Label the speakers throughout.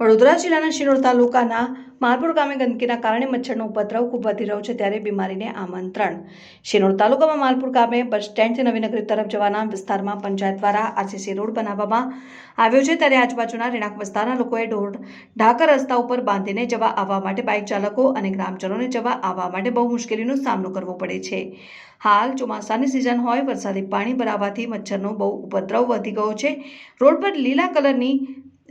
Speaker 1: વડોદરા જિલ્લાના શિનોર તાલુકાના માલપુર ગામે ગંદકીના કારણે મચ્છરનો ઉપદ્રવ ખૂબ વધી રહ્યો છે, ત્યારે બીમારીને આમંત્રણ. શિનોર તાલુકામાં માલપુર ગામે બસ સ્ટેન્ડથી નવીનગરી તરફ જવાના વિસ્તારમાં પંચાયત દ્વારા આરસીસી રોડ બનાવવામાં આવ્યો છે, ત્યારે આજુબાજુના રહેણાંક વિસ્તારના લોકોએ ઢાકર રસ્તા ઉપર બાંધીને જવા આવવા માટે બાઇક ચાલકો અને ગ્રામજનોને જવા આવવા માટે બહુ મુશ્કેલીનો સામનો કરવો પડે છે. હાલ ચોમાસાની સિઝન હોય, વરસાદી પાણી ભરાવાથી મચ્છરનો બહુ ઉપદ્રવ વધી ગયો છે. રોડ પર લીલા કલરની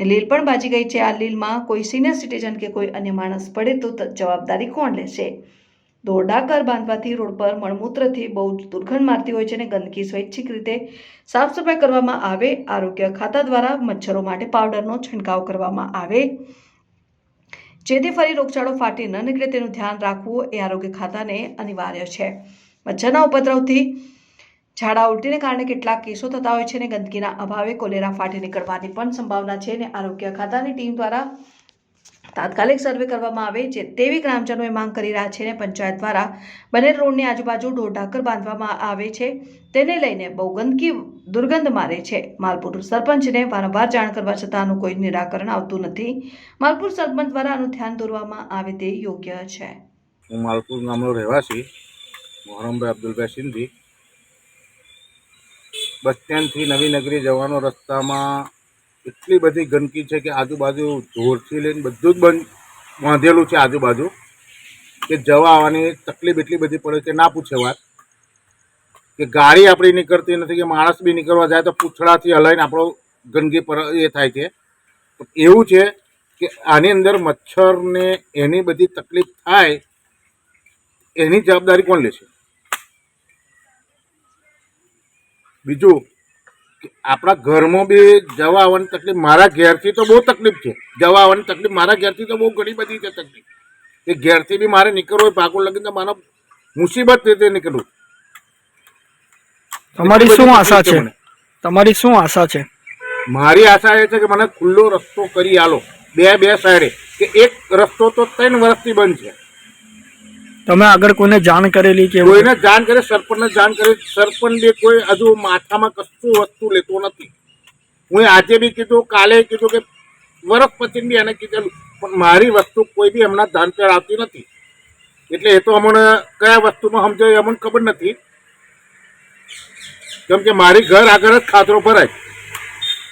Speaker 1: લીલ પણ બાજી ગઈ છે. આ લીલમાં કોઈ સિનિયર સિટીઝન કે કોઈ અન્ય માણસ પડે તો જવાબદારી કોણ લેશે? ઢાકર બાંધવાથી રોડ પર મળમૂત્રથી બહુ દુર્ગંધ મારતી હોય છે અને ગંદકી સ્વૈચ્છિક રીતે સાફ સફાઈ કરવામાં આવે. આરોગ્ય ખાતા દ્વારા મચ્છરો માટે પાવડરનો છંટકાવ કરવામાં આવે, જેથી ફરી રોગચાળો ફાટી ન નીકળે તેનું ધ્યાન રાખવું એ આરોગ્ય ખાતાને અનિવાર્ય છે. મચ્છરના ઉપદ્રવથી ઝાડા ઉલટીને કારણે કેટલાક કેસો થતા હોય છે અને ગંદકીના અભાવે કોલેરા ફાટી નીકળવાની પણ સંભાવના છે અને આરોગ્ય ખાતાની ટીમ દ્વારા તાત્કાલિક સર્વે કરવામાં આવે છે તેવી ગ્રામજનોએ માંગ કરી રહ્યા છે અને પંચાયત દ્વારા બનેર રોડની આજુબાજુ ઢાકર બાંધવામાં આવે છે, તેને લઈને બહુ દુર્ગંધ મારે છે. માલપુર સરપંચને વારંવાર જાણ કરવા છતાં આનું કોઈ નિરાકરણ આવતું નથી. માલપુર સરપંચ દ્વારા આનું ધ્યાન દોરવામાં આવે તે યોગ્ય છે.
Speaker 2: હું માલપુર ગામનો રહેવાસી મોહરમભાઈ અબ્દુલભાઈ સિંધી. બસ સ્ટેન્ડથી નવીનગરી જવાનો રસ્તામાં એટલી બધી ગંદકી છે કે આજુબાજુ ઢોરથી લઈને બધું જ બાંધેલું છે આજુબાજુ, કે જવા આવવાની તકલીફ એટલી બધી પડે કે ના પૂછે વાત. કે ગાડી આપણી નીકળતી નથી, કે માણસ બી નીકળવા જાય તો પૂંછડાથી હલાવીને આપણો ગંદકી પર એ થાય છે. એવું છે કે આની અંદર મચ્છરને એની બધી તકલીફ થાય એની જવાબદારી કોણ લેશે? બીજું કે આપણા ઘરમાં બી જવા આવવાની તકલીફ, મારા ઘેરથી તો બહુ તકલીફ છે, જવા આવવાની તકલીફ મારા ઘેરથી તો બહુ ઘણી બધી છે તકલીફ. કે ઘેરથી બી મારે નીકળવું હોય પાકું લગીને તો મારો મુસીબત રીતે નીકળવું.
Speaker 3: તમારી શું આશા છે? તમારી શું આશા છે?
Speaker 2: મારી આશા એ છે કે મને ખુલ્લો રસ્તો કરી આલો, બે સાઈડે. કે એક રસ્તો તો 3 વર્ષથી બંધ છે.
Speaker 3: તમે આગળ કોઈને જાણ કરેલી કે?
Speaker 2: કોઈને જાણ કરે, સરપંચને જાણ કરે, સરપંચ બી કોઈ હજુ માથામાં કશું વસ્તુ લેતો નથી. હું આજે બી કીધું, કાલે કીધું, કે વર્ષ પછી બી એને કીધેલું, પણ મારી વસ્તુ કોઈ બી હમણાં ધ્યાન પર આવતી નથી. એટલે એ તો અમને કયા વસ્તુમાં સમજાય અમને ખબર નથી, કેમ કે મારી ઘર આગળ જ ખાતરો ભરાય.